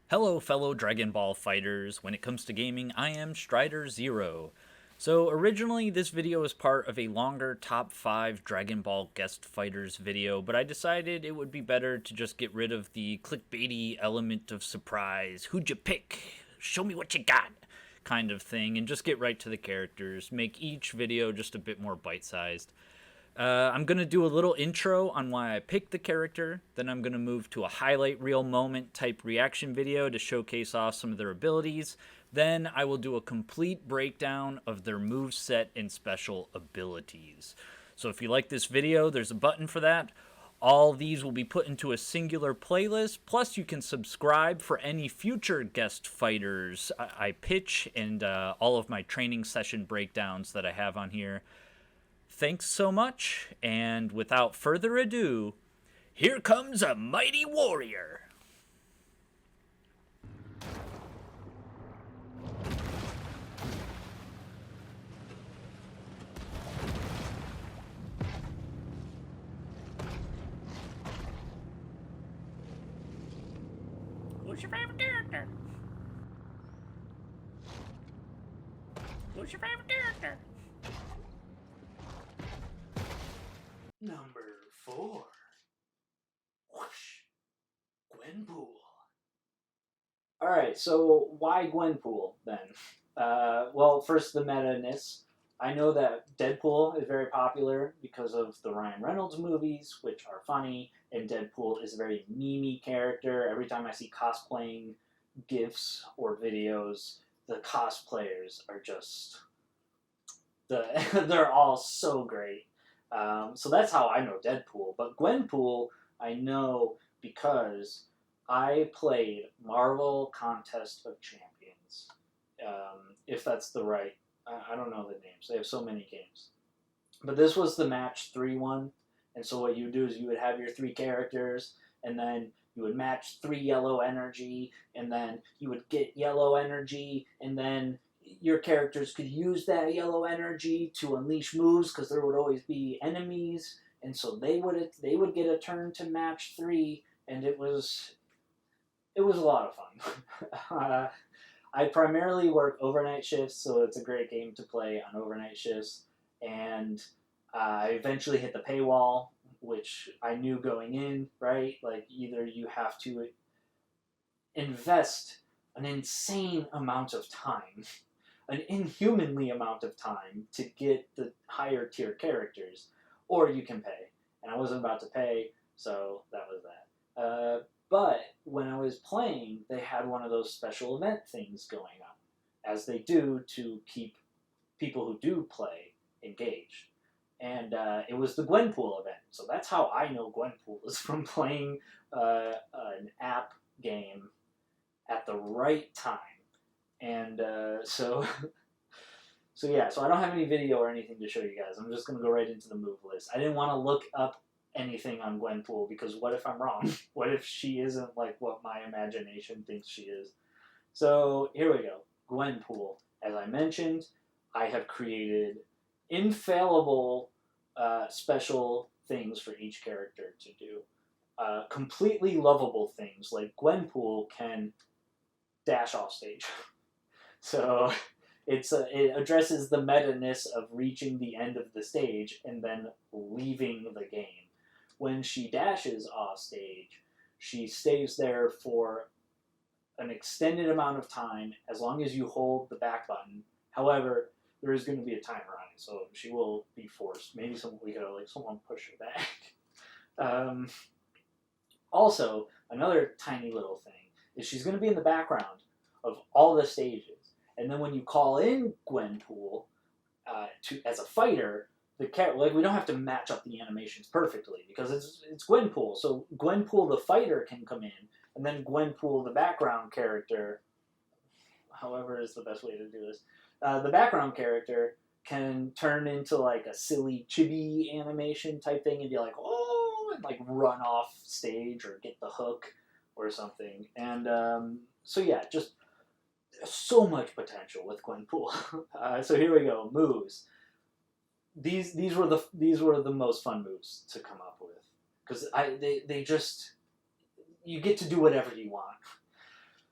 Hello, fellow Dragon Ball fighters. When it comes to gaming, I am Strider0. So, originally, this video was part of a longer top 5 Dragon Ball guest fighters video, but I decided it would be better to just get rid of the clickbaity element of surprise. Who'd you pick? Show me what you got! Kind of thing, and just get right to the characters. Make each video just a bit more bite sized. I'm going to do a little intro on why I picked the character, then I'm going to move to a highlight reel moment type reaction video to showcase off some of their abilities, then I will do a complete breakdown of their moveset and special abilities. So if you like this video, there's a button for that. All these will be put into a singular playlist, plus you can subscribe for any future guest fighters I pitch and all of my training session breakdowns that I have on here. Thanks so much, and without further ado, here comes a mighty warrior. Who's your favorite character? Who's your favorite character? Number 4. Whoosh. Gwenpool. Alright, so why Gwenpool then? Well, first the meta-ness. I know that Deadpool is very popular because of the Ryan Reynolds movies, which are funny, and Deadpool is a very meme-y character. Every time I see cosplaying GIFs or videos, the cosplayers are just... they're all so great. So that's how I know Deadpool. But Gwenpool, I know because I played Marvel Contest of Champions. If that's the right, I don't know the names. They have so many games. But this was the match 3-1. And so what you would do is you would have your 3 characters, and then you would match 3 yellow energy, and then you would get yellow energy, and then your characters could use that yellow energy to unleash moves because there would always be enemies, and so they would get a turn to match 3, and it was a lot of fun. I primarily work overnight shifts, so it's a great game to play on overnight shifts, and I eventually hit the paywall, which I knew going in, right? Like, either you have to invest an insane amount of time, an inhumanly amount of time to get the higher tier characters, or you can pay. And I wasn't about to pay, so that was that. But when I was playing, they had one of those special event things going on, as they do to keep people who do play engaged. And it was the Gwenpool event. So that's how I know Gwenpool, is from playing an app game at the right time. And so yeah, so I don't have any video or anything to show you guys. I'm just going to go right into the move list. I didn't want to look up anything on Gwenpool, because what if I'm wrong? What if she isn't like what my imagination thinks she is? So here we go. Gwenpool. As I mentioned, I have created infallible special things for each character to do. Completely lovable things, like Gwenpool can dash off stage. So it addresses the meta-ness of reaching the end of the stage and then leaving the game. When she dashes off stage, she stays there for an extended amount of time as long as you hold the back button. However, there is going to be a timer on it, so she will be forced. Maybe we could someone push her back. Also, another tiny little thing is she's going to be in the background of all the stages. And then when you call in Gwenpool as a fighter, we don't have to match up the animations perfectly, because it's Gwenpool. So Gwenpool the fighter can come in, and then Gwenpool the background character, however is the best way to do this, the background character can turn into like a silly chibi animation type thing and be like, oh, and like run off stage or get the hook or something. And so yeah, just so much potential with Gwenpool. So here we go. Moves. These were the most fun moves to come up with, because they just, you get to do whatever you want.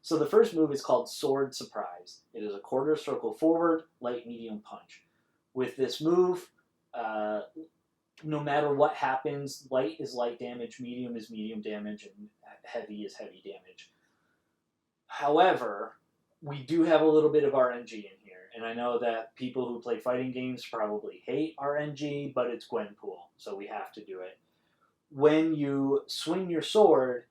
So the first move is called Sword Surprise. It is a quarter circle forward, light, medium punch. With this move, no matter what happens, light is light damage, medium is medium damage, and heavy is heavy damage. However, we do have a little bit of RNG in here, and I know that people who play fighting games probably hate RNG, but it's Gwenpool, so we have to do it. When you swing your sword,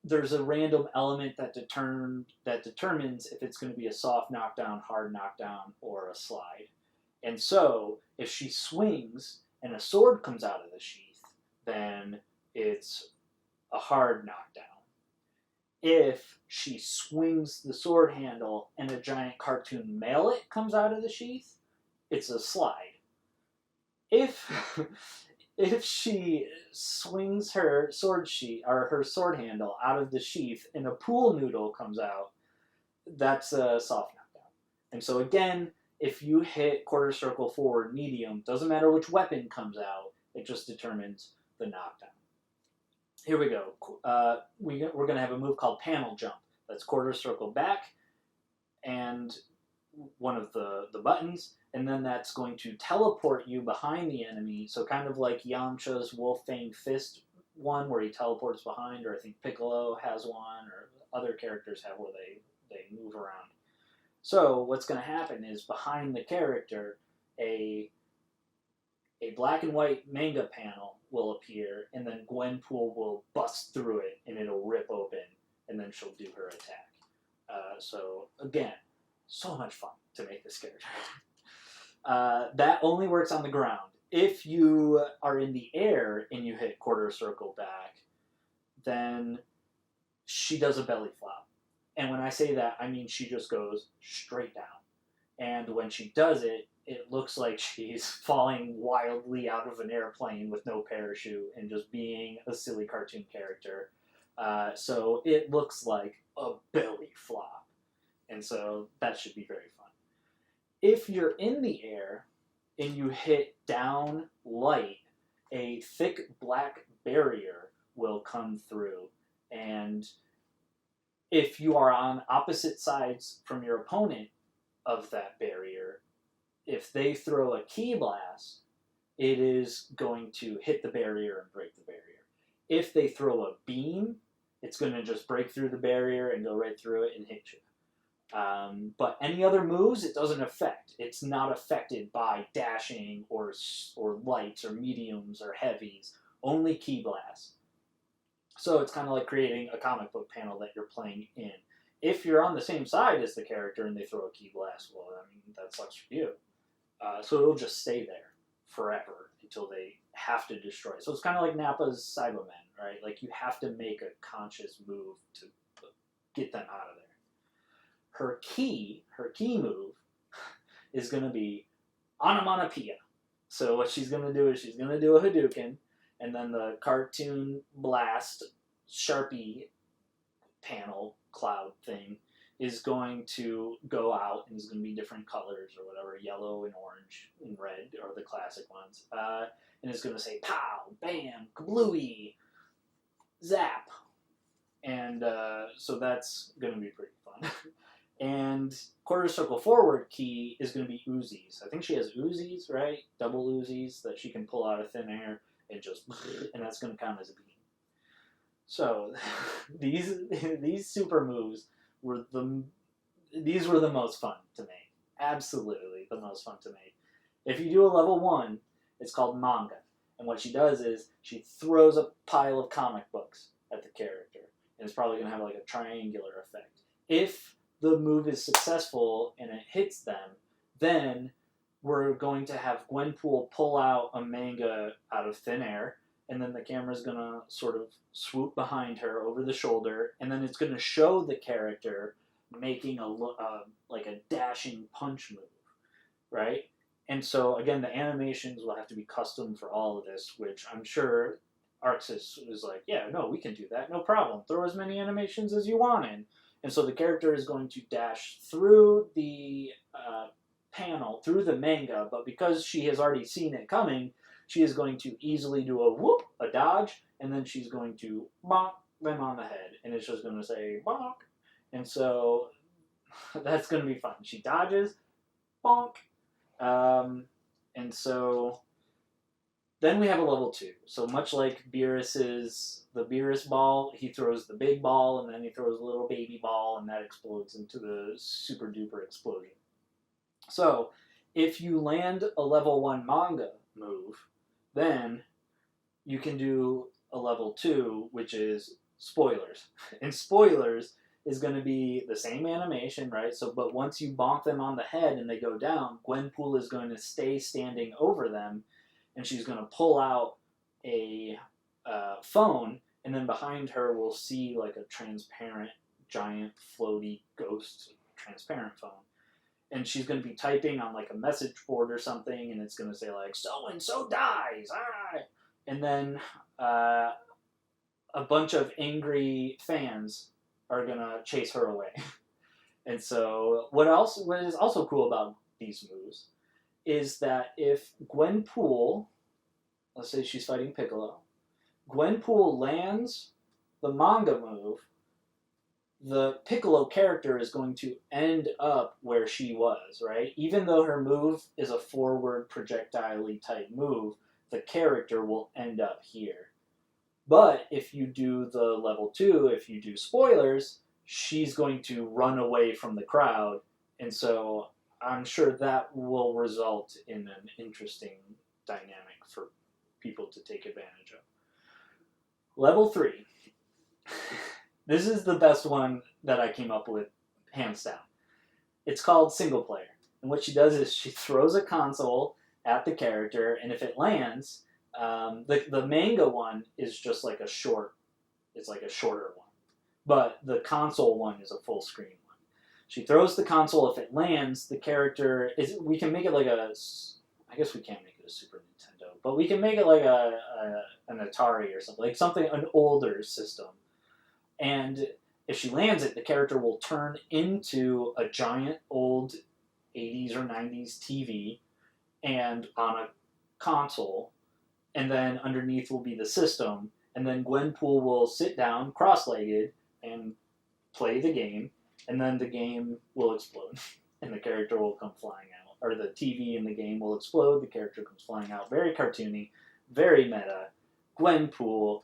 there's a random element that determines if it's going to be a soft knockdown, hard knockdown, or a slide. And so, if she swings and a sword comes out of the sheath, then it's a hard knockdown. If she swings the sword handle and a giant cartoon mallet comes out of the sheath, it's a slide. If if she swings her sword sheath or her sword handle out of the sheath and a pool noodle comes out, that's a soft knockdown. And so again, if you hit quarter circle forward medium, doesn't matter which weapon comes out, it just determines the knockdown. Here we go. We're going to have a move called panel jump. That's quarter circle back and one of the buttons, and then that's going to teleport you behind the enemy. So kind of like Yamcha's Wolf-Fanged Fist one where he teleports behind, or I think Piccolo has one, or other characters have where they move around. So what's going to happen is behind the character, a black and white manga panel will appear, and then Gwenpool will bust through it, and it'll rip open, and then she'll do her attack. So again, so much fun to make this character. That only works on the ground. If you are in the air and you hit quarter circle back, then she does a belly flop. And when I say that, I mean she just goes straight down. And when she does it, it looks like she's falling wildly out of an airplane with no parachute and just being a silly cartoon character. So it looks like a belly flop. And so that should be very fun. If you're in the air and you hit down light, a thick black barrier will come through. And if you are on opposite sides from your opponent of that barrier, if they throw a ki blast, it is going to hit the barrier and break the barrier. If they throw a beam, it's going to just break through the barrier and go right through it and hit you. But any other moves, it doesn't affect. It's not affected by dashing or lights or mediums or heavies. Only ki blasts. So it's kind of like creating a comic book panel that you're playing in. If you're on the same side as the character and they throw a ki blast, well, I mean, that sucks for you. So it'll just stay there forever until they have to destroy it. So it's kind of like Nappa's Cybermen, right? Like you have to make a conscious move to get them out of there. Her key move is going to be onomatopoeia. So what she's going to do is she's going to do a Hadouken, and then the cartoon blast Sharpie panel cloud thing is going to go out, and it's going to be different colors or whatever, yellow and orange and red are the classic ones. And it's going to say pow, bam, kablooey, zap. And so that's going to be pretty fun. And quarter circle forward key is going to be Uzis. I think she has Uzis, right? Double Uzis that she can pull out of thin air and just, and that's going to count as a beam. So these super moves were the most fun to make. Absolutely the most fun to make. If you do a level 1, it's called manga. And what she does is she throws a pile of comic books at the character. And it's probably going to have like a triangular effect. If the move is successful and it hits them, then we're going to have Gwenpool pull out a manga out of thin air, and then the camera's going to sort of swoop behind her over the shoulder, and then it's going to show the character making like a dashing punch move, right? And so, again, the animations will have to be custom for all of this, which I'm sure ArcSys was like, yeah, no, we can do that, no problem. Throw as many animations as you want in. And so the character is going to dash through the panel, through the manga, but because she has already seen it coming, she is going to easily do a whoop, a dodge, and then she's going to bonk them on the head. And it's just going to say bonk. And so that's going to be fun. She dodges, bonk. And so then we have a level 2. So much like Beerus's, the Beerus ball, he throws the big ball, and then he throws a little baby ball, and that explodes into the super duper explosion. So if you land a level 1 manga move, then you can do a level 2, which is spoilers. And spoilers is going to be the same animation, right? So, but once you bonk them on the head and they go down, Gwenpool is going to stay standing over them, and she's going to pull out a phone, and then behind her we'll see like a transparent, giant, floaty ghost transparent phone. And she's going to be typing on like a message board or something, and it's going to say like, so and so dies, and then a bunch of angry fans are going to chase her away. And so what is also cool about these moves is that if Gwenpool, let's say she's fighting Piccolo, Gwenpool lands the manga move, the Piccolo character is going to end up where she was, right? Even though her move is a forward projectile-y type move, the character will end up here. But if you do the level 2, if you do spoilers, she's going to run away from the crowd, and so I'm sure that will result in an interesting dynamic for people to take advantage of. Level 3. This is the best one that I came up with, hands down. It's called single player. And what she does is she throws a console at the character, and if it lands, the manga one is just like it's like a shorter one. But the console one is a full screen one. She throws the console. If it lands, the character we can make it like I guess we can't make it a Super Nintendo, but we can make it like an Atari or something, like an older system. And if she lands it, the character will turn into a giant old 80s or 90s TV and on a console, and then underneath will be the system, and then Gwenpool will sit down cross-legged and play the game, and then the game will explode, and the character will come flying out. Or the TV in the game will explode, the character comes flying out. Very cartoony, very meta. Gwenpool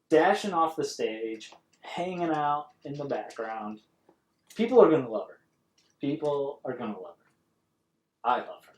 dashing off the stage, hanging out in the background. People are going to love her. People are going to love her. I love her.